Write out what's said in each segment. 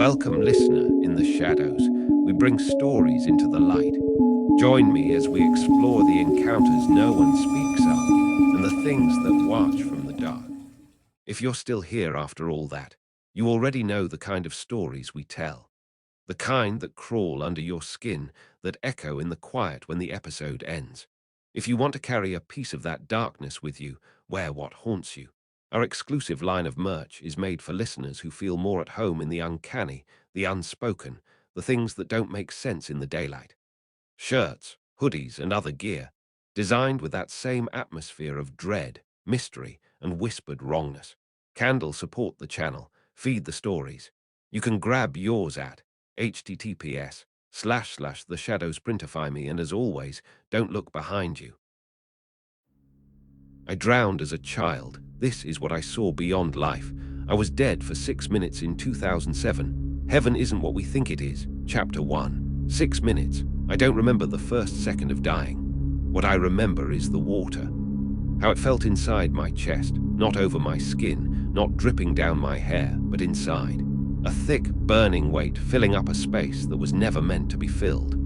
Welcome, listener, in the shadows. We bring stories into the light. Join me as we explore the encounters no one speaks of and the things that watch from the dark. If you're still here after all that, you already know the kind of stories we tell. The kind that crawl under your skin, that echo in the quiet when the episode ends. If you want to carry a piece of that darkness with you, wear what haunts you. Our exclusive line of merch is made for listeners who feel more at home in the uncanny, the unspoken, the things that don't make sense in the daylight. Shirts, hoodies, and other gear, designed with that same atmosphere of dread, mystery, and whispered wrongness. Candles support the channel, feed the stories. You can grab yours at https://theshadows.printify me, and as always, don't look behind you. I drowned as a child. This is what I saw beyond life. I was dead for 6 minutes in 2007. Heaven isn't what we think it is. Chapter 1. 6 minutes. I don't remember the first second of dying. What I remember is the water. How it felt inside my chest, not over my skin, not dripping down my hair, but inside. A thick, burning weight filling up a space that was never meant to be filled.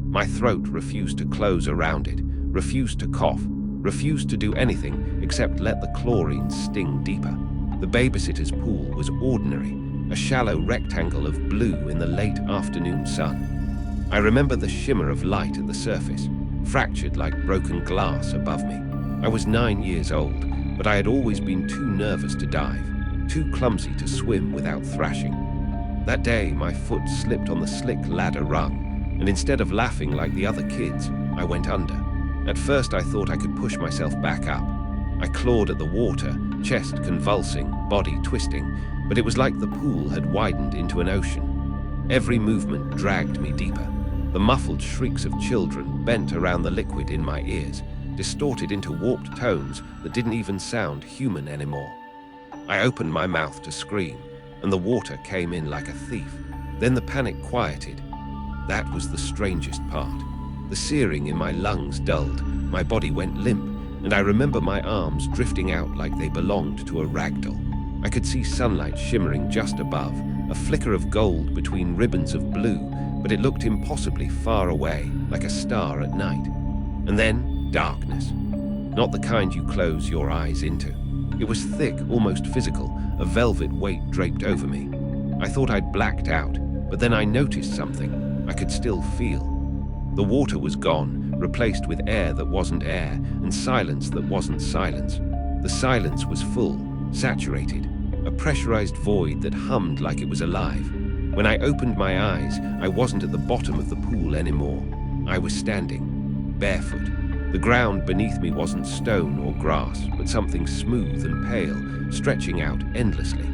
My throat refused to close around it, refused to cough, refused to do anything except let the chlorine sting deeper. The babysitter's pool was ordinary, a shallow rectangle of blue in the late afternoon sun. I remember the shimmer of light at the surface, fractured like broken glass above me. I was 9 years old, but I had always been too nervous to dive, too clumsy to swim without thrashing. That day, my foot slipped on the slick ladder rung, and instead of laughing like the other kids, I went under. At first, I thought I could push myself back up. I clawed at the water, chest convulsing, body twisting, but it was like the pool had widened into an ocean. Every movement dragged me deeper. The muffled shrieks of children bent around the liquid in my ears, distorted into warped tones that didn't even sound human anymore. I opened my mouth to scream, and the water came in like a thief. Then the panic quieted. That was the strangest part. The searing in my lungs dulled, my body went limp, and I remember my arms drifting out like they belonged to a ragdoll. I could see sunlight shimmering just above, a flicker of gold between ribbons of blue, but it looked impossibly far away, like a star at night. And then, darkness. Not the kind you close your eyes into. It was thick, almost physical, a velvet weight draped over me. I thought I'd blacked out, but then I noticed something I could still feel. The water was gone, replaced with air that wasn't air, and silence that wasn't silence. The silence was full, saturated, a pressurized void that hummed like it was alive. When I opened my eyes, I wasn't at the bottom of the pool anymore. I was standing, barefoot. The ground beneath me wasn't stone or grass, but something smooth and pale, stretching out endlessly.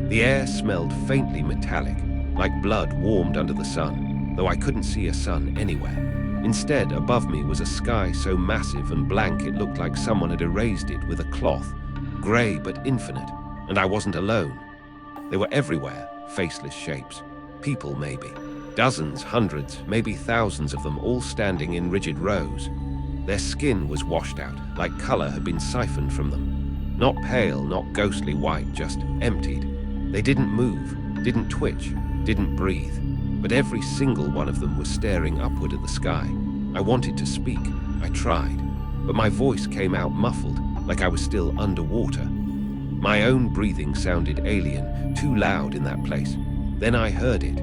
The air smelled faintly metallic, like blood warmed under the sun, though I couldn't see a sun anywhere. Instead, above me was a sky so massive and blank it looked like someone had erased it with a cloth, grey but infinite, and I wasn't alone. They were everywhere, faceless shapes. People maybe. Dozens, hundreds, maybe thousands of them all standing in rigid rows. Their skin was washed out, like colour had been siphoned from them. Not pale, not ghostly white, just emptied. They didn't move, didn't twitch, didn't breathe. But every single one of them was staring upward at the sky. I wanted to speak. I tried. But my voice came out muffled, like I was still underwater. My own breathing sounded alien, too loud in that place. Then I heard it.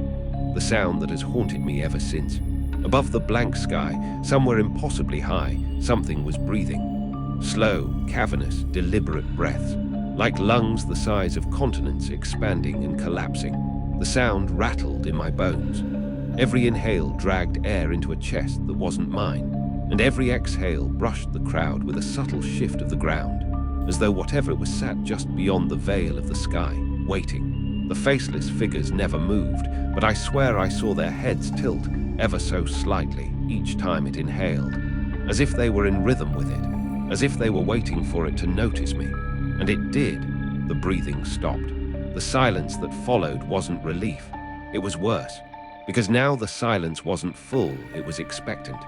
The sound that has haunted me ever since. Above the blank sky, somewhere impossibly high, something was breathing. Slow, cavernous, deliberate breaths. Like lungs the size of continents expanding and collapsing. The sound rattled in my bones. Every inhale dragged air into a chest that wasn't mine, and every exhale brushed the crowd with a subtle shift of the ground, as though whatever was sat just beyond the veil of the sky, waiting. The faceless figures never moved, but I swear I saw their heads tilt ever so slightly each time it inhaled, as if they were in rhythm with it, as if they were waiting for it to notice me. And it did. The breathing stopped. The silence that followed wasn't relief. It was worse, because now the silence wasn't full, it was expectant.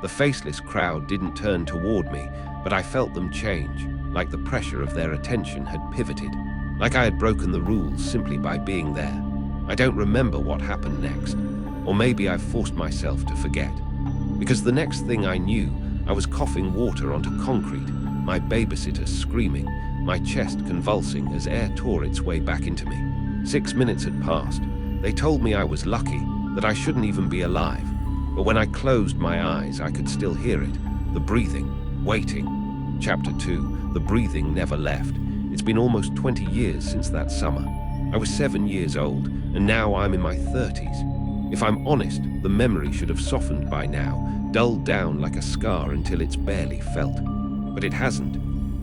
The faceless crowd didn't turn toward me, but I felt them change, like the pressure of their attention had pivoted, like I had broken the rules simply by being there. I don't remember what happened next, or maybe I've forced myself to forget. Because the next thing I knew, I was coughing water onto concrete, my babysitter screaming, my chest convulsing as air tore its way back into me. 6 minutes had passed. They told me I was lucky, that I shouldn't even be alive. But when I closed my eyes, I could still hear it. The breathing, waiting. Chapter 2, the breathing never left. It's been almost 20 years since that summer. I was 7 years old, and now I'm in my 30s. If I'm honest, the memory should have softened by now, dulled down like a scar until it's barely felt. But it hasn't.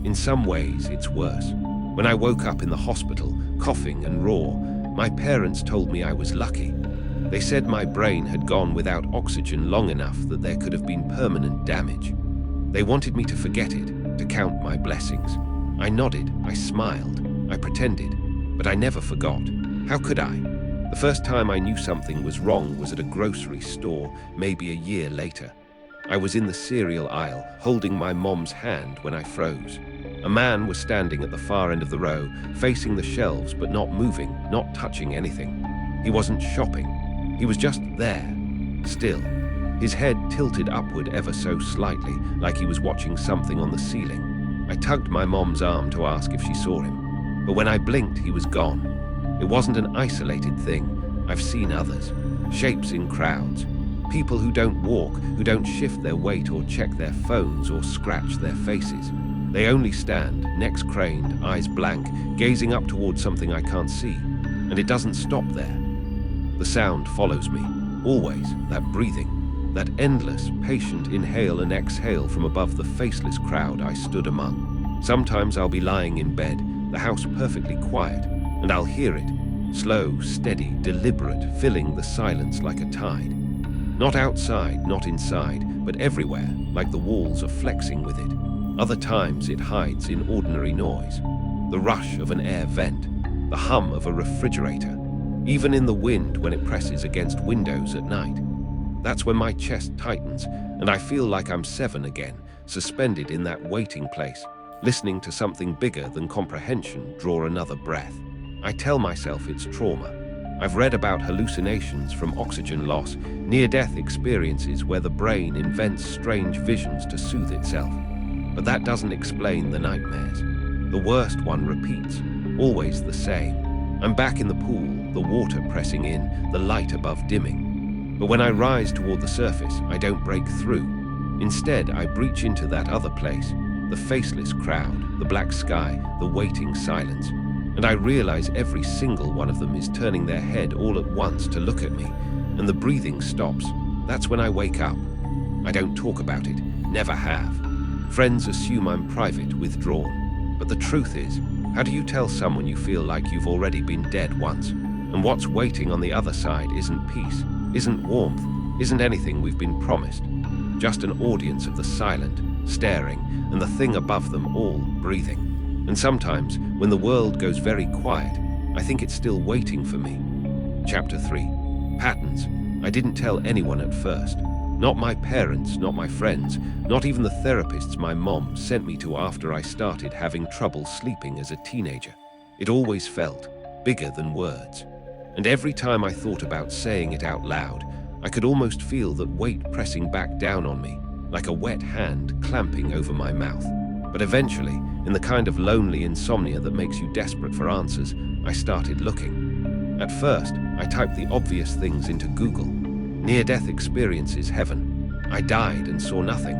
In some ways, it's worse. When I woke up in the hospital, coughing and raw, my parents told me I was lucky. They said my brain had gone without oxygen long enough that there could have been permanent damage. They wanted me to forget it, to count my blessings. I nodded, I smiled, I pretended, but I never forgot. How could I? The first time I knew something was wrong was at a grocery store, maybe a year later. I was in the cereal aisle, holding my mom's hand when I froze. A man was standing at the far end of the row, facing the shelves but not moving, not touching anything. He wasn't shopping. He was just there, still. His head tilted upward ever so slightly, like he was watching something on the ceiling. I tugged my mom's arm to ask if she saw him. But when I blinked, he was gone. It wasn't an isolated thing. I've seen others. Shapes in crowds. People who don't walk, who don't shift their weight or check their phones or scratch their faces. They only stand, necks craned, eyes blank, gazing up towards something I can't see. And it doesn't stop there. The sound follows me. Always, that breathing. That endless, patient inhale and exhale from above the faceless crowd I stood among. Sometimes I'll be lying in bed, the house perfectly quiet, and I'll hear it, slow, steady, deliberate, filling the silence like a tide. Not outside, not inside, but everywhere, like the walls are flexing with it. Other times it hides in ordinary noise. The rush of an air vent, the hum of a refrigerator, even in the wind when it presses against windows at night. That's when my chest tightens, and I feel like I'm 7 again, suspended in that waiting place, listening to something bigger than comprehension draw another breath. I tell myself it's trauma. I've read about hallucinations from oxygen loss, near-death experiences where the brain invents strange visions to soothe itself. But that doesn't explain the nightmares. The worst one repeats, always the same. I'm back in the pool, the water pressing in, the light above dimming. But when I rise toward the surface, I don't break through. Instead, I breach into that other place, the faceless crowd, the black sky, the waiting silence. And I realize every single one of them is turning their head all at once to look at me, and the breathing stops. That's when I wake up. I don't talk about it, never have. Friends assume I'm private, withdrawn. But the truth is, how do you tell someone you feel like you've already been dead once? And what's waiting on the other side isn't peace, isn't warmth, isn't anything we've been promised. Just an audience of the silent, staring, and the thing above them all breathing. And sometimes, when the world goes very quiet, I think it's still waiting for me. Chapter 3. Patterns. I didn't tell anyone at first. Not my parents, not my friends, not even the therapists my mom sent me to after I started having trouble sleeping as a teenager. It always felt bigger than words. And every time I thought about saying it out loud, I could almost feel that weight pressing back down on me, like a wet hand clamping over my mouth. But eventually, in the kind of lonely insomnia that makes you desperate for answers, I started looking. At first, I typed the obvious things into Google. Near-death experiences heaven. I died and saw nothing.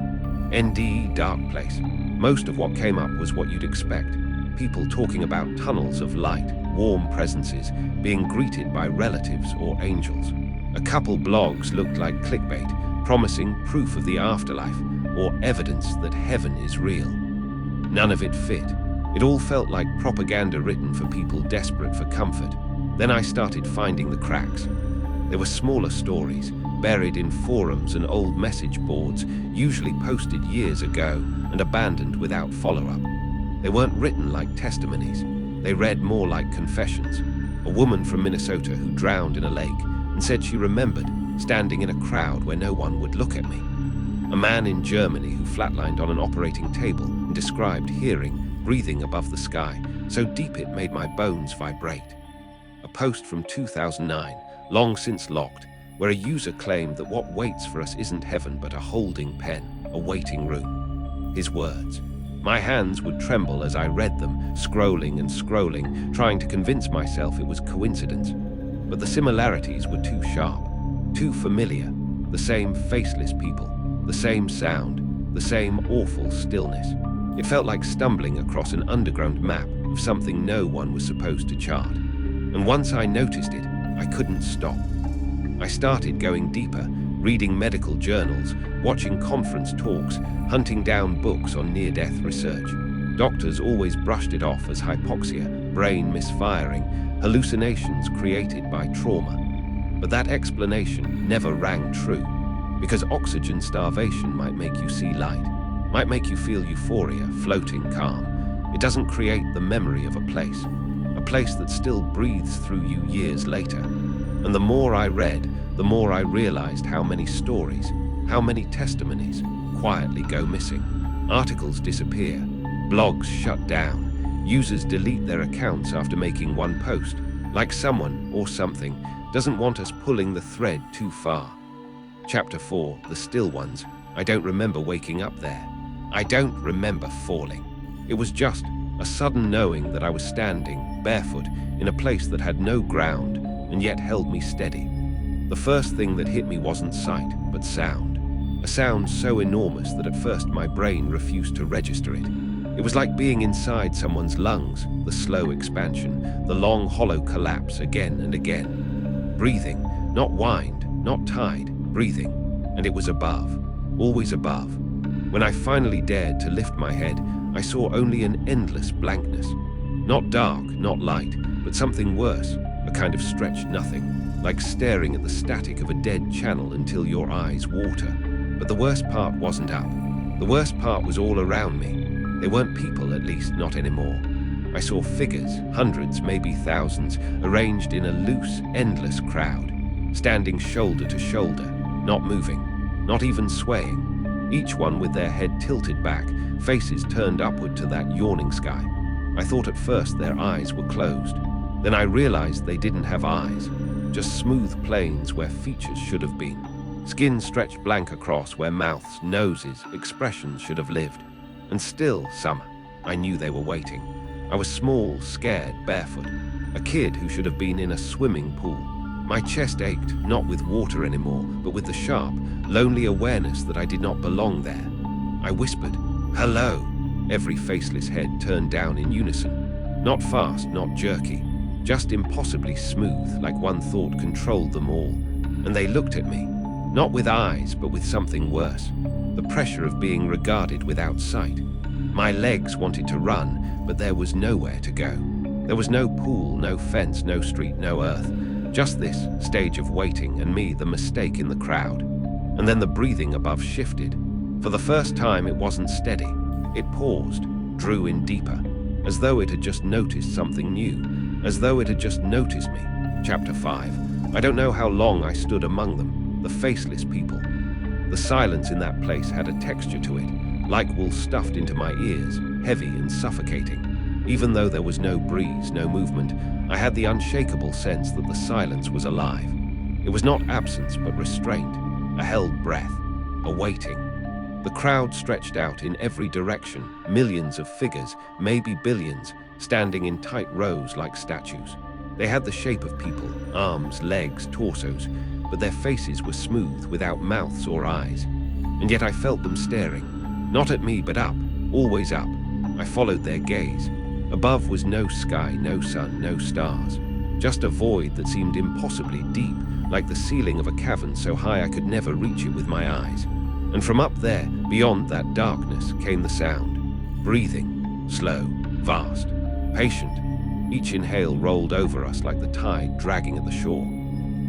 ND dark place. Most of what came up was what you'd expect. People talking about tunnels of light, warm presences, being greeted by relatives or angels. A couple blogs looked like clickbait, promising proof of the afterlife or evidence that heaven is real. None of it fit. It all felt like propaganda written for people desperate for comfort. Then I started finding the cracks. There were smaller stories, buried in forums and old message boards, usually posted years ago and abandoned without follow-up. They weren't written like testimonies. They read more like confessions. A woman from Minnesota who drowned in a lake and said she remembered standing in a crowd where no one would look at me. A man in Germany who flatlined on an operating table and described hearing, breathing above the sky, so deep it made my bones vibrate. a post from 2009, long since locked, where a user claimed that what waits for us isn't heaven but a holding pen, a waiting room. His words. My hands would tremble as I read them, scrolling and scrolling, trying to convince myself it was coincidence. But the similarities were too sharp, too familiar. The same faceless people, the same sound, the same awful stillness. It felt like stumbling across an underground map of something no one was supposed to chart. And once I noticed it, I couldn't stop. I started going deeper, reading medical journals, watching conference talks, hunting down books on near-death research. Doctors always brushed it off as hypoxia, brain misfiring, hallucinations created by trauma. But that explanation never rang true, because oxygen starvation might make you see light, might make you feel euphoria, floating calm. It doesn't create the memory of a place that still breathes through you years later. And the more I read, the more I realized how many stories, how many testimonies quietly go missing. Articles disappear, blogs shut down, users delete their accounts after making one post, like someone or something doesn't want us pulling the thread too far. Chapter 4, The Still Ones. I don't remember waking up there. I don't remember falling. It was just a sudden knowing that I was standing, barefoot, in a place that had no ground and yet held me steady. The first thing that hit me wasn't sight, but sound. A sound so enormous that at first my brain refused to register it. It was like being inside someone's lungs, the slow expansion, the long hollow collapse again and again. Breathing, not whined, not tied, breathing. And it was above, always above. When I finally dared to lift my head, I saw only an endless blankness. Not dark, not light, but something worse, a kind of stretched nothing, like staring at the static of a dead channel until your eyes water. But the worst part wasn't up. The worst part was all around me. They weren't people, at least not anymore. I saw figures, hundreds, maybe thousands, arranged in a loose, endless crowd, standing shoulder to shoulder, not moving, not even swaying, each one with their head tilted back, faces turned upward to that yawning sky. I thought at first their eyes were closed. Then I realized they didn't have eyes, just smooth planes where features should have been. Skin stretched blank across where mouths, noses, expressions should have lived. And still, I knew they were waiting. I was small, scared, barefoot, a kid who should have been in a swimming pool. My chest ached, not with water anymore, but with the sharp, lonely awareness that I did not belong there. I whispered, "Hello." Every faceless head turned down in unison. Not fast, not jerky, just impossibly smooth, like one thought controlled them all. And they looked at me, not with eyes, but with something worse. The pressure of being regarded without sight. My legs wanted to run, but there was nowhere to go. There was no pool, no fence, no street, no earth. Just this stage of waiting and me, the mistake in the crowd. And then the breathing above shifted. For the first time, it wasn't steady. It paused, drew in deeper, as though it had just noticed something new, as though it had just noticed me. Chapter 5. I don't know how long I stood among them, the faceless people. The silence in that place had a texture to it, like wool stuffed into my ears, heavy and suffocating. Even though there was no breeze, no movement, I had the unshakable sense that the silence was alive. It was not absence, but restraint, a held breath, a waiting. The crowd stretched out in every direction, millions of figures, maybe billions, standing in tight rows like statues. They had the shape of people, arms, legs, torsos, but their faces were smooth, without mouths or eyes. And yet I felt them staring, not at me, but up, always up. I followed their gaze. Above was no sky, no sun, no stars, just a void that seemed impossibly deep, like the ceiling of a cavern so high I could never reach it with my eyes. And from up there, beyond that darkness, came the sound. Breathing, slow, vast, patient. Each inhale rolled over us like the tide dragging at the shore.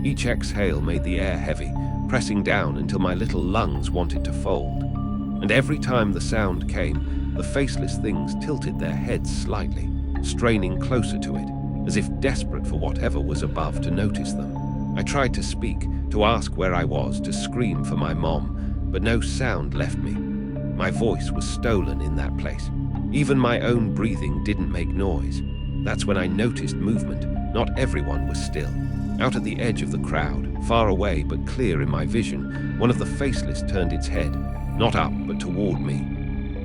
Each exhale made the air heavy, pressing down until my little lungs wanted to fold. And every time the sound came, the faceless things tilted their heads slightly, straining closer to it, as if desperate for whatever was above to notice them. I tried to speak, to ask where I was, to scream for my mom, but no sound left me. My voice was stolen in that place. Even my own breathing didn't make noise. That's when I noticed movement, Not everyone was still. Out at the edge of the crowd, far away but clear in my vision, one of the Faceless turned its head, not up but toward me.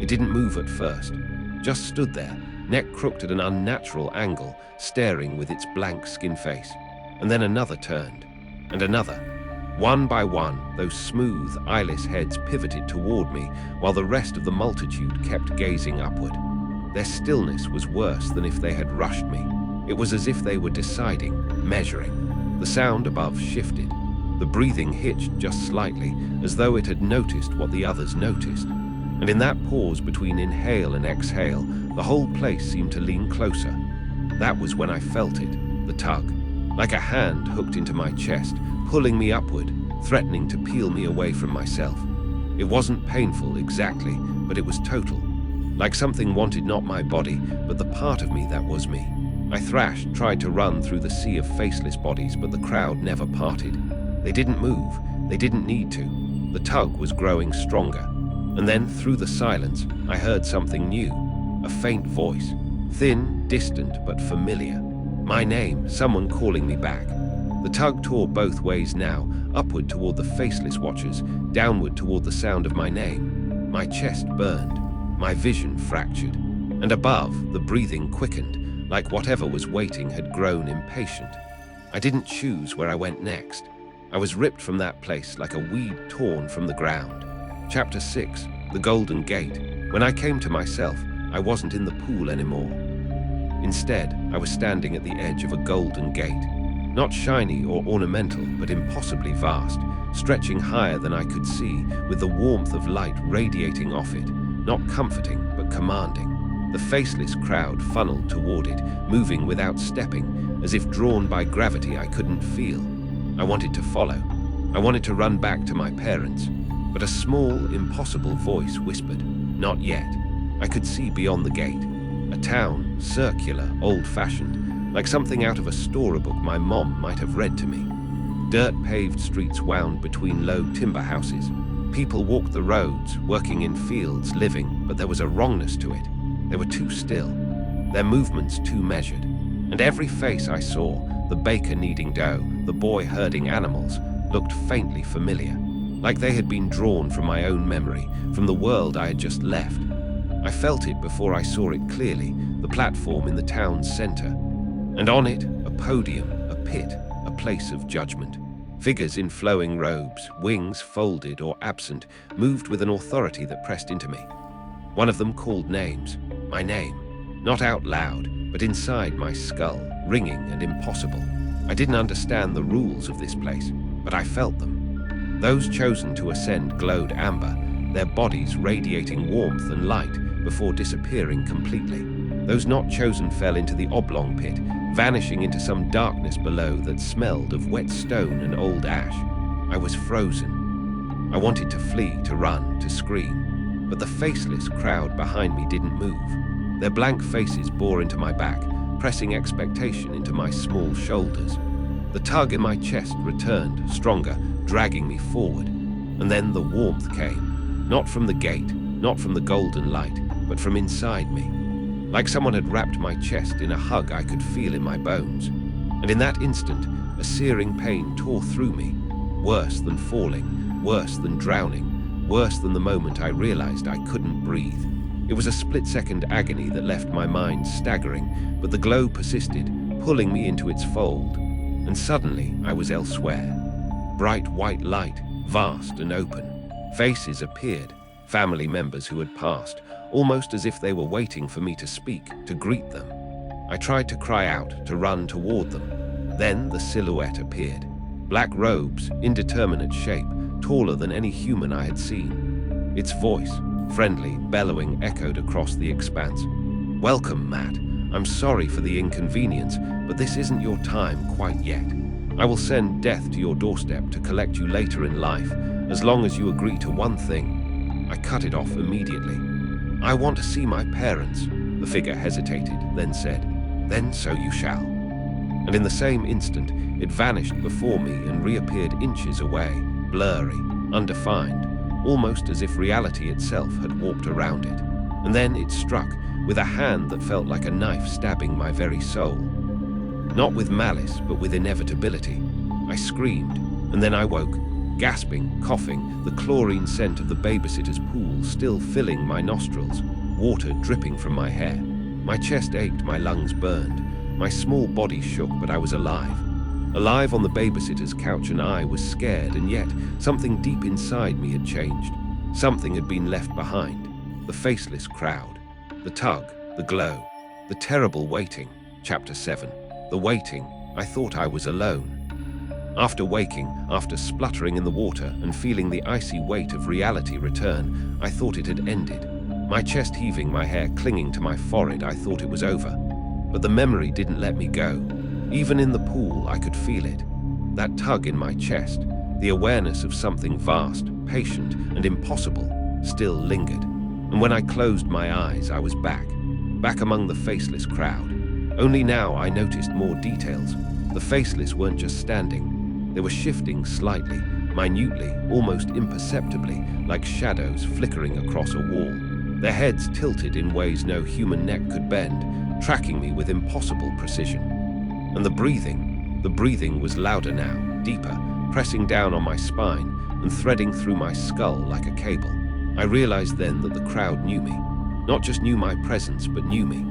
It didn't move at first, just stood there, neck crooked at an unnatural angle, staring with its blank skin face. And then another turned, and another. One by one, those smooth, eyeless heads pivoted toward me, while the rest of the multitude kept gazing upward. Their stillness was worse than if they had rushed me. It was as if they were deciding, measuring. The sound above shifted. The breathing hitched just slightly, as though it had noticed what the others noticed. And in that pause between inhale and exhale, the whole place seemed to lean closer. That was when I felt it, the tug, like a hand hooked into my chest, pulling me upward, threatening to peel me away from myself. It wasn't painful exactly, but it was total. Like something wanted not my body, but the part of me that was me. I thrashed, tried to run through the sea of faceless bodies, but the crowd never parted. They didn't move. They didn't need to. The tug was growing stronger. And then, through the silence, I heard something new. A faint voice. Thin, distant, but familiar. My name, someone calling me back. The tug tore both ways now, upward toward the faceless watchers, downward toward the sound of my name. My chest burned. My vision fractured. And above, the breathing quickened, like whatever was waiting had grown impatient. I didn't choose where I went next. I was ripped from that place like a weed torn from the ground. Chapter 6, The Golden Gate. When I came to myself, I wasn't in the pool anymore. Instead, I was standing at the edge of a golden gate. Not shiny or ornamental, but impossibly vast, stretching higher than I could see, with the warmth of light radiating off it, not comforting, but commanding. The faceless crowd funneled toward it, moving without stepping, as if drawn by gravity I couldn't feel. I wanted to follow. I wanted to run back to my parents. But a small, impossible voice whispered, "Not yet." I could see beyond the gate. A town, circular, old-fashioned, like something out of a storybook my mom might have read to me. Dirt-paved streets wound between low timber houses. People walked the roads, working in fields, living, but there was a wrongness to it. They were too still, their movements too measured. And every face I saw, the baker kneading dough, the boy herding animals, looked faintly familiar, like they had been drawn from my own memory, from the world I had just left. I felt it before I saw it clearly, the platform in the town's center. And on it, a podium, a pit, a place of judgment. Figures in flowing robes, wings folded or absent, moved with an authority that pressed into me. One of them called names, my name, not out loud, but inside my skull, ringing and impossible. I didn't understand the rules of this place, but I felt them. Those chosen to ascend glowed amber, their bodies radiating warmth and light before disappearing completely. Those not chosen fell into the oblong pit, vanishing into some darkness below that smelled of wet stone and old ash. I was frozen. I wanted to flee, to run, to scream, but the faceless crowd behind me didn't move. Their blank faces bore into my back, pressing expectation into my small shoulders. The tug in my chest returned, stronger, dragging me forward. And then the warmth came, not from the gate, not from the golden light, but from inside me. Like someone had wrapped my chest in a hug I could feel in my bones. And in that instant, a searing pain tore through me, worse than falling, worse than drowning, worse than the moment I realized I couldn't breathe. It was a split-second agony that left my mind staggering, but the glow persisted, pulling me into its fold. And suddenly, I was elsewhere. Bright white light, vast and open. Faces appeared, family members who had passed, almost as if they were waiting for me to speak, to greet them. I tried to cry out, to run toward them. Then the silhouette appeared. Black robes, indeterminate shape, taller than any human I had seen. Its voice, friendly, bellowing, echoed across the expanse. "Welcome, Matt. I'm sorry for the inconvenience, but this isn't your time quite yet. I will send death to your doorstep to collect you later in life, as long as you agree to one thing." I cut it off immediately. "I want to see my parents." The figure hesitated, then said, "Then so you shall." And in the same instant, it vanished before me and reappeared inches away, blurry, undefined, almost as if reality itself had warped around it. And then it struck, with a hand that felt like a knife stabbing my very soul. Not with malice, but with inevitability. I screamed, and then I woke, gasping, coughing, the chlorine scent of the babysitter's pool still filling my nostrils, water dripping from my hair. My chest ached, my lungs burned. My small body shook, but I was alive. Alive on the babysitter's couch, and I was scared, and yet something deep inside me had changed. Something had been left behind. The faceless crowd. The tug, the glow. The terrible waiting. Chapter 7. The waiting. I thought I was alone. After waking, after spluttering in the water and feeling the icy weight of reality return, I thought it had ended. My chest heaving, my hair clinging to my forehead, I thought it was over. But the memory didn't let me go. Even in the pool, I could feel it. That tug in my chest, the awareness of something vast, patient, and impossible, still lingered. And when I closed my eyes, I was back among the faceless crowd. Only now I noticed more details. The faceless weren't just standing. They were shifting slightly, minutely, almost imperceptibly, like shadows flickering across a wall. Their heads tilted in ways no human neck could bend, tracking me with impossible precision. And the breathing was louder now, deeper, pressing down on my spine and threading through my skull like a cable. I realized then that the crowd knew me. Not just knew my presence, but knew me.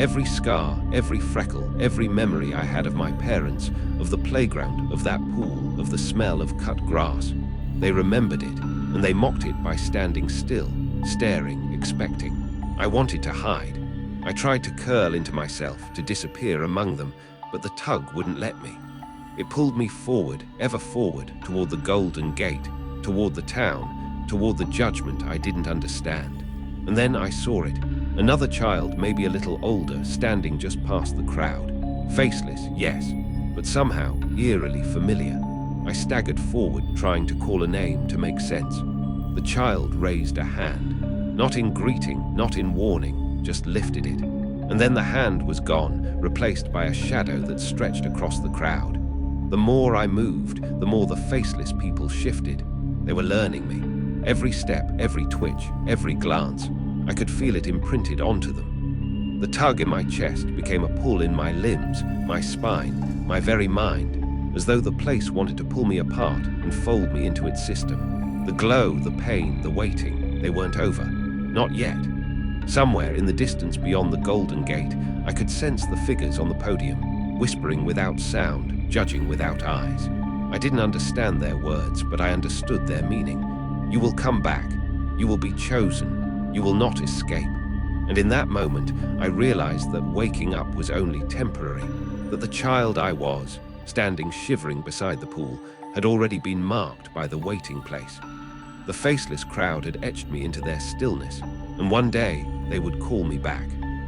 Every scar, every freckle, every memory I had of my parents, of the playground, of that pool, of the smell of cut grass. They remembered it, and they mocked it by standing still, staring, expecting. I wanted to hide. I tried to curl into myself, to disappear among them, but the tug wouldn't let me. It pulled me forward, ever forward, toward the Golden Gate, toward the town, toward the judgment I didn't understand. And then I saw it. Another child, maybe a little older, standing just past the crowd. Faceless, yes, but somehow eerily familiar. I staggered forward, trying to call a name to make sense. The child raised a hand. Not in greeting, not in warning, just lifted it. And then the hand was gone, replaced by a shadow that stretched across the crowd. The more I moved, the more the faceless people shifted. They were learning me. Every step, every twitch, every glance, I could feel it imprinted onto them. The tug in my chest became a pull in my limbs, my spine, my very mind, as though the place wanted to pull me apart and fold me into its system. The glow, the pain, the waiting, they weren't over. Not yet. Somewhere in the distance beyond the Golden Gate, I could sense the figures on the podium, whispering without sound, judging without eyes. I didn't understand their words, but I understood their meaning. You will come back. You will be chosen. You will not escape. And in that moment, I realized that waking up was only temporary, that the child I was, standing shivering beside the pool, had already been marked by the waiting place. The faceless crowd had etched me into their stillness, and one day they would call me back.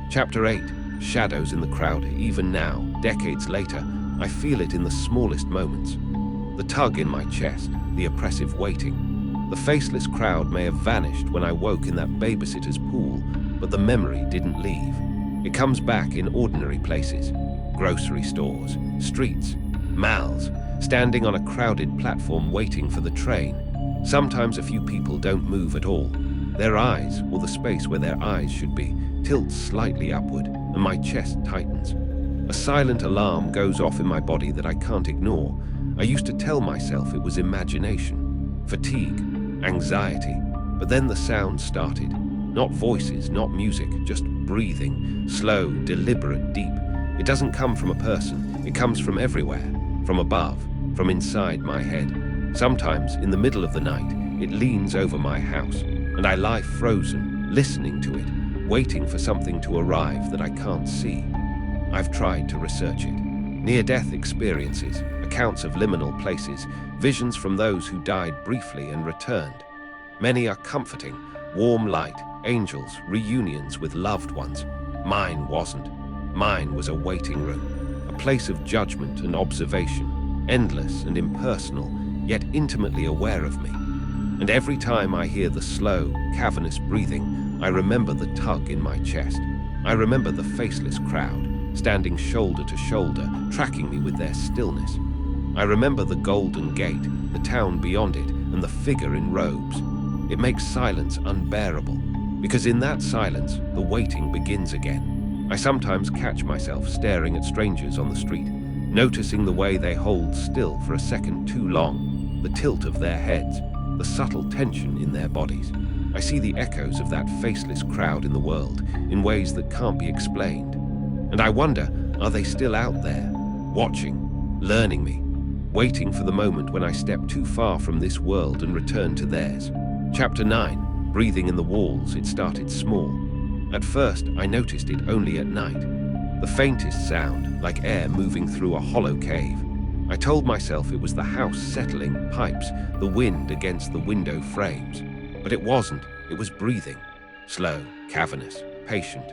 Chapter 8, Shadows in the Crowd. Even now, decades later, I feel it in the smallest moments. The tug in my chest, the oppressive waiting. The faceless crowd may have vanished when I woke in that babysitter's pool, but the memory didn't leave. It comes back in ordinary places. Grocery stores, streets, malls, standing on a crowded platform waiting for the train. Sometimes a few people don't move at all. Their eyes, or the space where their eyes should be, tilts slightly upward, and my chest tightens. A silent alarm goes off in my body that I can't ignore. I used to tell myself it was imagination, fatigue, anxiety, but then the sound started. Not voices, not music, just breathing, slow, deliberate, deep. It doesn't come from a person, it comes from everywhere, from above, from inside my head. Sometimes, in the middle of the night, it leans over my house, and I lie frozen, listening to it, waiting for something to arrive that I can't see. I've tried to research it. Near-death experiences, accounts of liminal places, visions from those who died briefly and returned. Many are comforting, warm light, angels, reunions with loved ones. Mine wasn't. Mine was a waiting room, a place of judgment and observation, endless and impersonal, yet intimately aware of me. And every time I hear the slow, cavernous breathing, I remember the tug in my chest. I remember the faceless crowd, standing shoulder to shoulder, tracking me with their stillness. I remember the Golden Gate, the town beyond it, and the figure in robes. It makes silence unbearable, because in that silence, the waiting begins again. I sometimes catch myself staring at strangers on the street, noticing the way they hold still for a second too long, the tilt of their heads, the subtle tension in their bodies. I see the echoes of that faceless crowd in the world in ways that can't be explained. And I wonder, are they still out there, watching, learning me, waiting for the moment when I step too far from this world and return to theirs? Chapter 9. Breathing in the walls. It started small. At first, I noticed it only at night. The faintest sound, like air moving through a hollow cave. I told myself it was the house settling, pipes, the wind against the window frames. But it wasn't. It was breathing. Slow, cavernous, patient.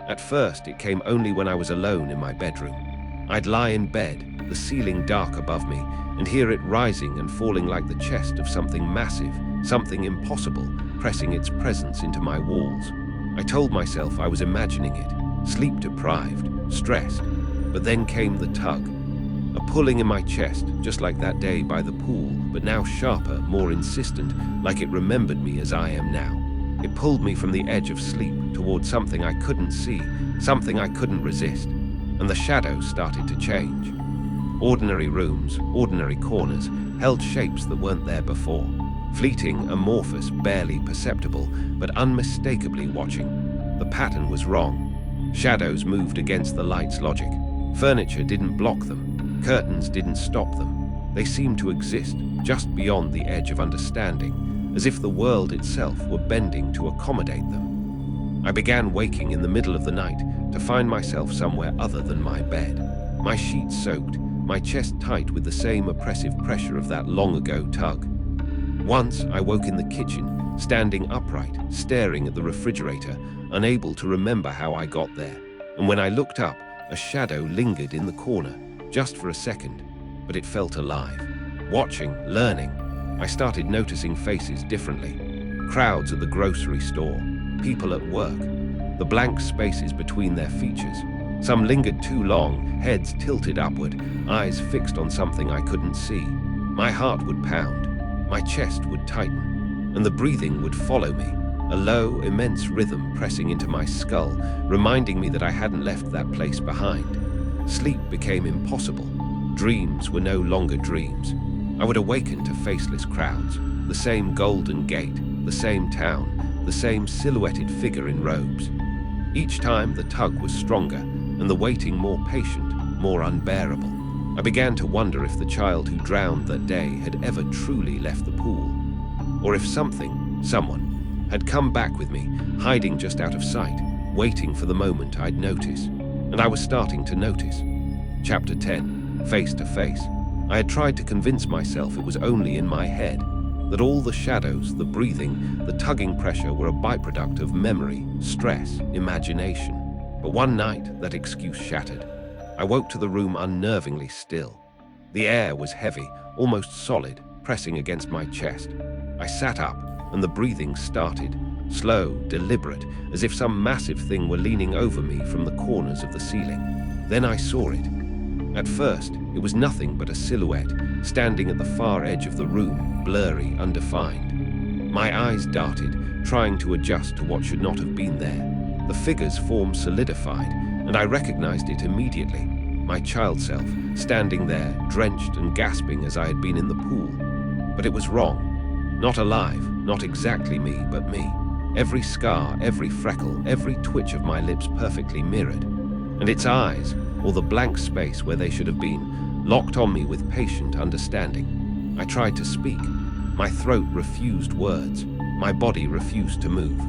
At first, it came only when I was alone in my bedroom. I'd lie in bed, the ceiling dark above me, and hear it rising and falling like the chest of something massive, something impossible, pressing its presence into my walls. I told myself I was imagining it, sleep-deprived, stressed. But then came the tug. A pulling in my chest, just like that day by the pool, but now sharper, more insistent, like it remembered me as I am now. It pulled me from the edge of sleep toward something I couldn't see, something I couldn't resist. And the shadows started to change. Ordinary rooms, ordinary corners, held shapes that weren't there before. Fleeting, amorphous, barely perceptible, but unmistakably watching. The pattern was wrong. Shadows moved against the light's logic. Furniture didn't block them. Curtains didn't stop them. They seemed to exist just beyond the edge of understanding, as if the world itself were bending to accommodate them. I began waking in the middle of the night to find myself somewhere other than my bed. My sheets soaked, my chest tight with the same oppressive pressure of that long-ago tug. Once I woke in the kitchen, standing upright, staring at the refrigerator, unable to remember how I got there. And when I looked up, a shadow lingered in the corner, just for a second, but it felt alive. Watching, learning, I started noticing faces differently. Crowds at the grocery store, people at work, the blank spaces between their features. Some lingered too long, heads tilted upward, eyes fixed on something I couldn't see. My heart would pound, my chest would tighten, and the breathing would follow me, a low, immense rhythm pressing into my skull, reminding me that I hadn't left that place behind. Sleep became impossible. Dreams were no longer dreams. I would awaken to faceless crowds, the same golden gate, the same town, the same silhouetted figure in robes. Each time the tug was stronger, and the waiting more patient, more unbearable. I began to wonder if the child who drowned that day had ever truly left the pool, or if someone, had come back with me, hiding just out of sight, waiting for the moment I'd notice. And I was starting to notice. Chapter 10. Face to Face. I had tried to convince myself it was only in my head, that all the shadows, the breathing, the tugging pressure were a byproduct of memory, stress, imagination. But one night, that excuse shattered. I woke to the room unnervingly still. The air was heavy, almost solid, pressing against my chest. I sat up, and the breathing started, slow, deliberate, as if some massive thing were leaning over me from the corners of the ceiling. Then I saw it. At first, it was nothing but a silhouette, standing at the far edge of the room, blurry, undefined. My eyes darted, trying to adjust to what should not have been there. The figure's form solidified, and I recognized it immediately. My child self, standing there, drenched and gasping as I had been in the pool. But it was wrong. Not alive, not exactly me, but me. Every scar, every freckle, every twitch of my lips perfectly mirrored. And its eyes, or the blank space where they should have been, locked on me with patient understanding. I tried to speak. My throat refused words. My body refused to move.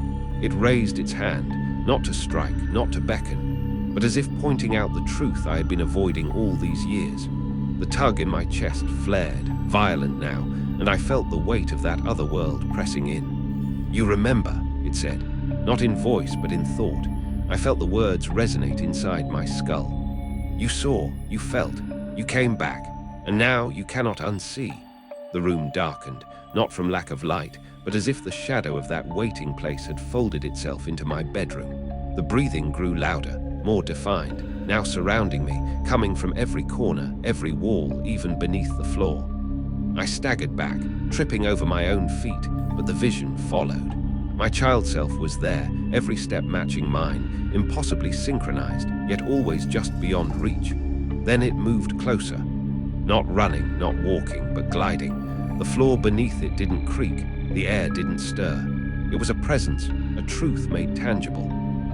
It raised its hand, not to strike, not to beckon, but as if pointing out the truth I had been avoiding all these years. The tug in my chest flared, violent now, and I felt the weight of that other world pressing in. "You remember," it said, not in voice but in thought. I felt the words resonate inside my skull. "You saw, you felt, you came back, and now you cannot unsee." The room darkened, not from lack of light, but as if the shadow of that waiting place had folded itself into my bedroom. The breathing grew louder, more defined, now surrounding me, coming from every corner, every wall, even beneath the floor. I staggered back, tripping over my own feet, but the vision followed. My child self was there, every step matching mine, impossibly synchronized, yet always just beyond reach. Then it moved closer. Not running, not walking, but gliding. The floor beneath it didn't creak, the air didn't stir. It was a presence, a truth made tangible.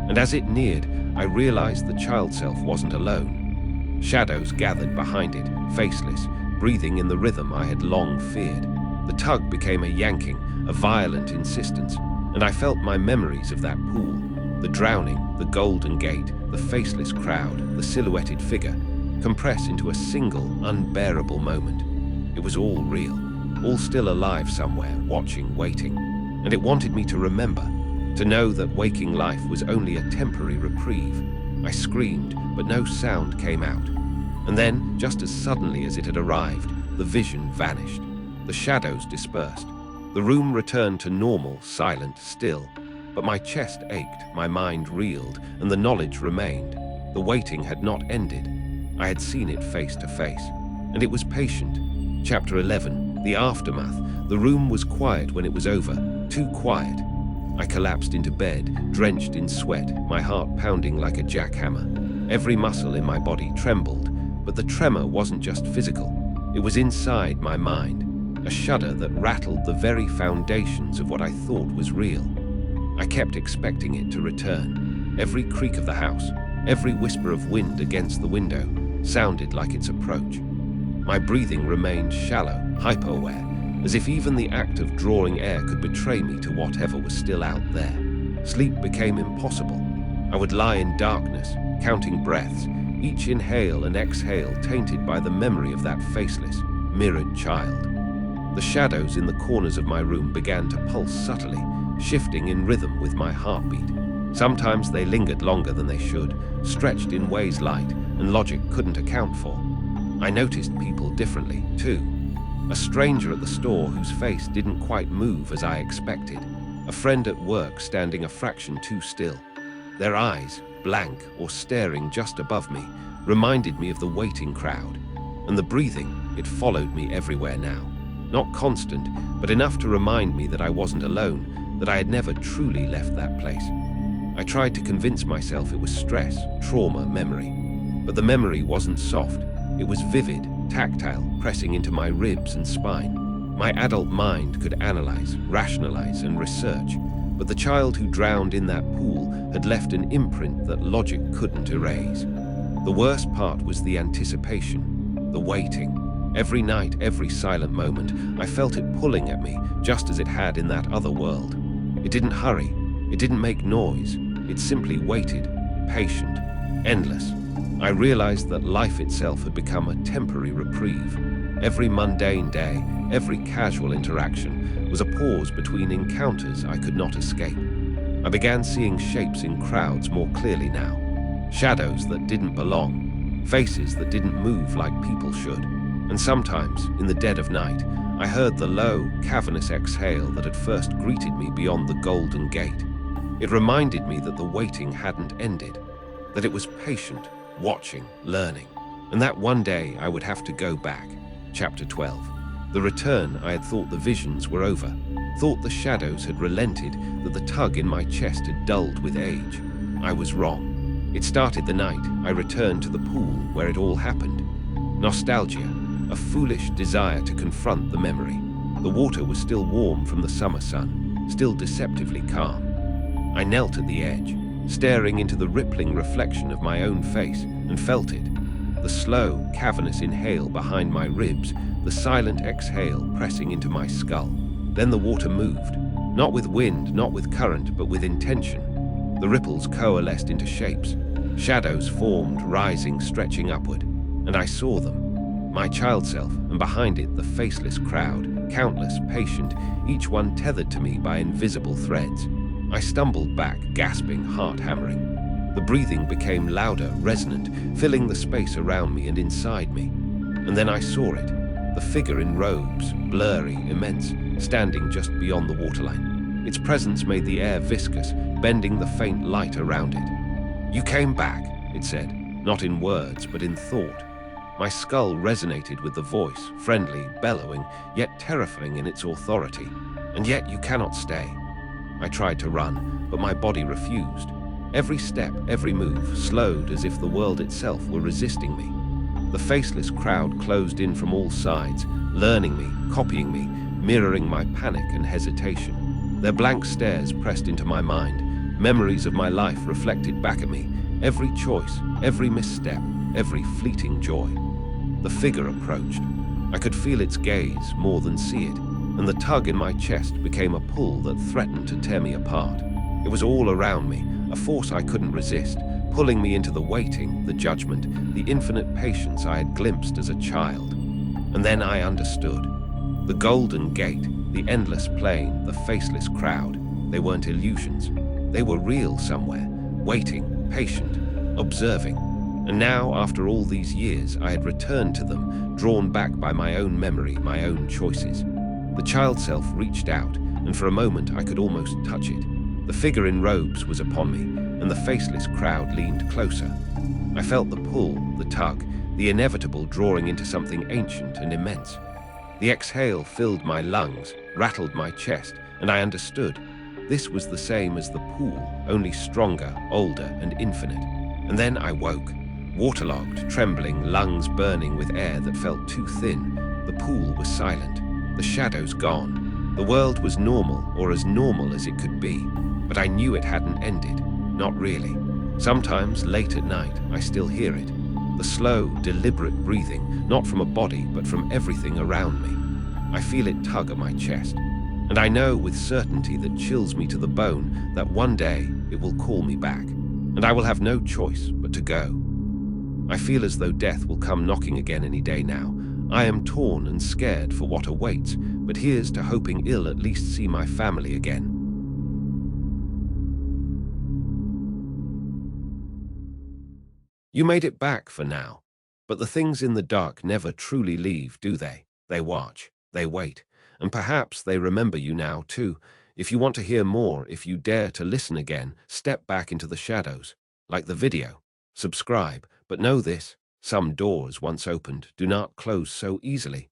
And as it neared, I realized the child self wasn't alone. Shadows gathered behind it, faceless, breathing in the rhythm I had long feared. The tug became a yanking, a violent insistence, and I felt my memories of that pool. The drowning, the golden gate, the faceless crowd, the silhouetted figure, compress into a single, unbearable moment. It was all real, all still alive somewhere, watching, waiting. And it wanted me to remember, to know that waking life was only a temporary reprieve. I screamed, but no sound came out. And then, just as suddenly as it had arrived, the vision vanished. The shadows dispersed. The room returned to normal, silent, still. But my chest ached, my mind reeled, and the knowledge remained. The waiting had not ended. I had seen it face to face, and it was patient. Chapter 11, the aftermath. The room was quiet when it was over, too quiet. I collapsed into bed, drenched in sweat, my heart pounding like a jackhammer. Every muscle in my body trembled, but the tremor wasn't just physical. It was inside my mind, a shudder that rattled the very foundations of what I thought was real. I kept expecting it to return. Every creak of the house, every whisper of wind against the window, sounded like its approach. My breathing remained shallow, hyper-aware, as if even the act of drawing air could betray me to whatever was still out there. Sleep became impossible. I would lie in darkness, counting breaths, each inhale and exhale tainted by the memory of that faceless, mirrored child. The shadows in the corners of my room began to pulse subtly, shifting in rhythm with my heartbeat. Sometimes they lingered longer than they should, stretched in ways light and logic couldn't account for. I noticed people differently, too. A stranger at the store whose face didn't quite move as I expected. A friend at work standing a fraction too still. Their eyes, blank or staring just above me, reminded me of the waiting crowd. And the breathing, it followed me everywhere now. Not constant, but enough to remind me that I wasn't alone, that I had never truly left that place. I tried to convince myself it was stress, trauma, memory. But the memory wasn't soft. It was vivid, tactile, pressing into my ribs and spine. My adult mind could analyze, rationalize, and research, but the child who drowned in that pool had left an imprint that logic couldn't erase. The worst part was the anticipation, the waiting. Every night, every silent moment, I felt it pulling at me, just as it had in that other world. It didn't hurry, it didn't make noise, it simply waited, patient, endless. I realized that life itself had become a temporary reprieve. Every mundane day, every casual interaction, was a pause between encounters I could not escape. I began seeing shapes in crowds more clearly now. Shadows that didn't belong, faces that didn't move like people should. And sometimes, in the dead of night, I heard the low, cavernous exhale that had first greeted me beyond the golden gate. It reminded me that the waiting hadn't ended, that it was patient, watching, learning, and that one day I would have to go back. Chapter 12. The return. I had thought the visions were over, thought the shadows had relented, that the tug in my chest had dulled with age. I was wrong. It started the night I returned to the pool where it all happened. Nostalgia, a foolish desire to confront the memory. The water was still warm from the summer sun, still deceptively calm. I knelt at the edge, staring into the rippling reflection of my own face, and felt it. The slow, cavernous inhale behind my ribs, the silent exhale pressing into my skull. Then the water moved, not with wind, not with current, but with intention. The ripples coalesced into shapes. Shadows formed, rising, stretching upward. And I saw them. My child self, and behind it the faceless crowd, countless, patient, each one tethered to me by invisible threads. I stumbled back, gasping, heart hammering. The breathing became louder, resonant, filling the space around me and inside me. And then I saw it, the figure in robes, blurry, immense, standing just beyond the waterline. Its presence made the air viscous, bending the faint light around it. "You came back," it said, not in words, but in thought. My skull resonated with the voice, friendly, bellowing, yet terrifying in its authority. "And yet you cannot stay." I tried to run, but my body refused. Every step, every move, slowed as if the world itself were resisting me. The faceless crowd closed in from all sides, learning me, copying me, mirroring my panic and hesitation. Their blank stares pressed into my mind, memories of my life reflected back at me, every choice, every misstep, every fleeting joy. The figure approached. I could feel its gaze more than see it, and the tug in my chest became a pull that threatened to tear me apart. It was all around me, a force I couldn't resist, pulling me into the waiting, the judgment, the infinite patience I had glimpsed as a child. And then I understood. The golden gate, the endless plain, the faceless crowd, they weren't illusions. They were real somewhere, waiting, patient, observing. And now, after all these years, I had returned to them, drawn back by my own memory, my own choices. The child self reached out, and for a moment I could almost touch it. The figure in robes was upon me, and the faceless crowd leaned closer. I felt the pull, the tug, the inevitable drawing into something ancient and immense. The exhale filled my lungs, rattled my chest, and I understood. This was the same as the pool, only stronger, older, and infinite. And then I woke, waterlogged, trembling, lungs burning with air that felt too thin. The pool was silent, the shadows gone. The world was normal, or as normal as it could be. But I knew it hadn't ended. Not really. Sometimes, late at night, I still hear it. The slow, deliberate breathing, not from a body, but from everything around me. I feel it tug at my chest. And I know with certainty that chills me to the bone that one day it will call me back. And I will have no choice but to go. I feel as though death will come knocking again any day now. I am torn and scared for what awaits, but here's to hoping I'll at least see my family again. You made it back for now, but the things in the dark never truly leave, do they? They watch, they wait, and perhaps they remember you now too. If you want to hear more, if you dare to listen again, step back into the shadows. Like the video, subscribe, but know this, some doors once opened do not close so easily.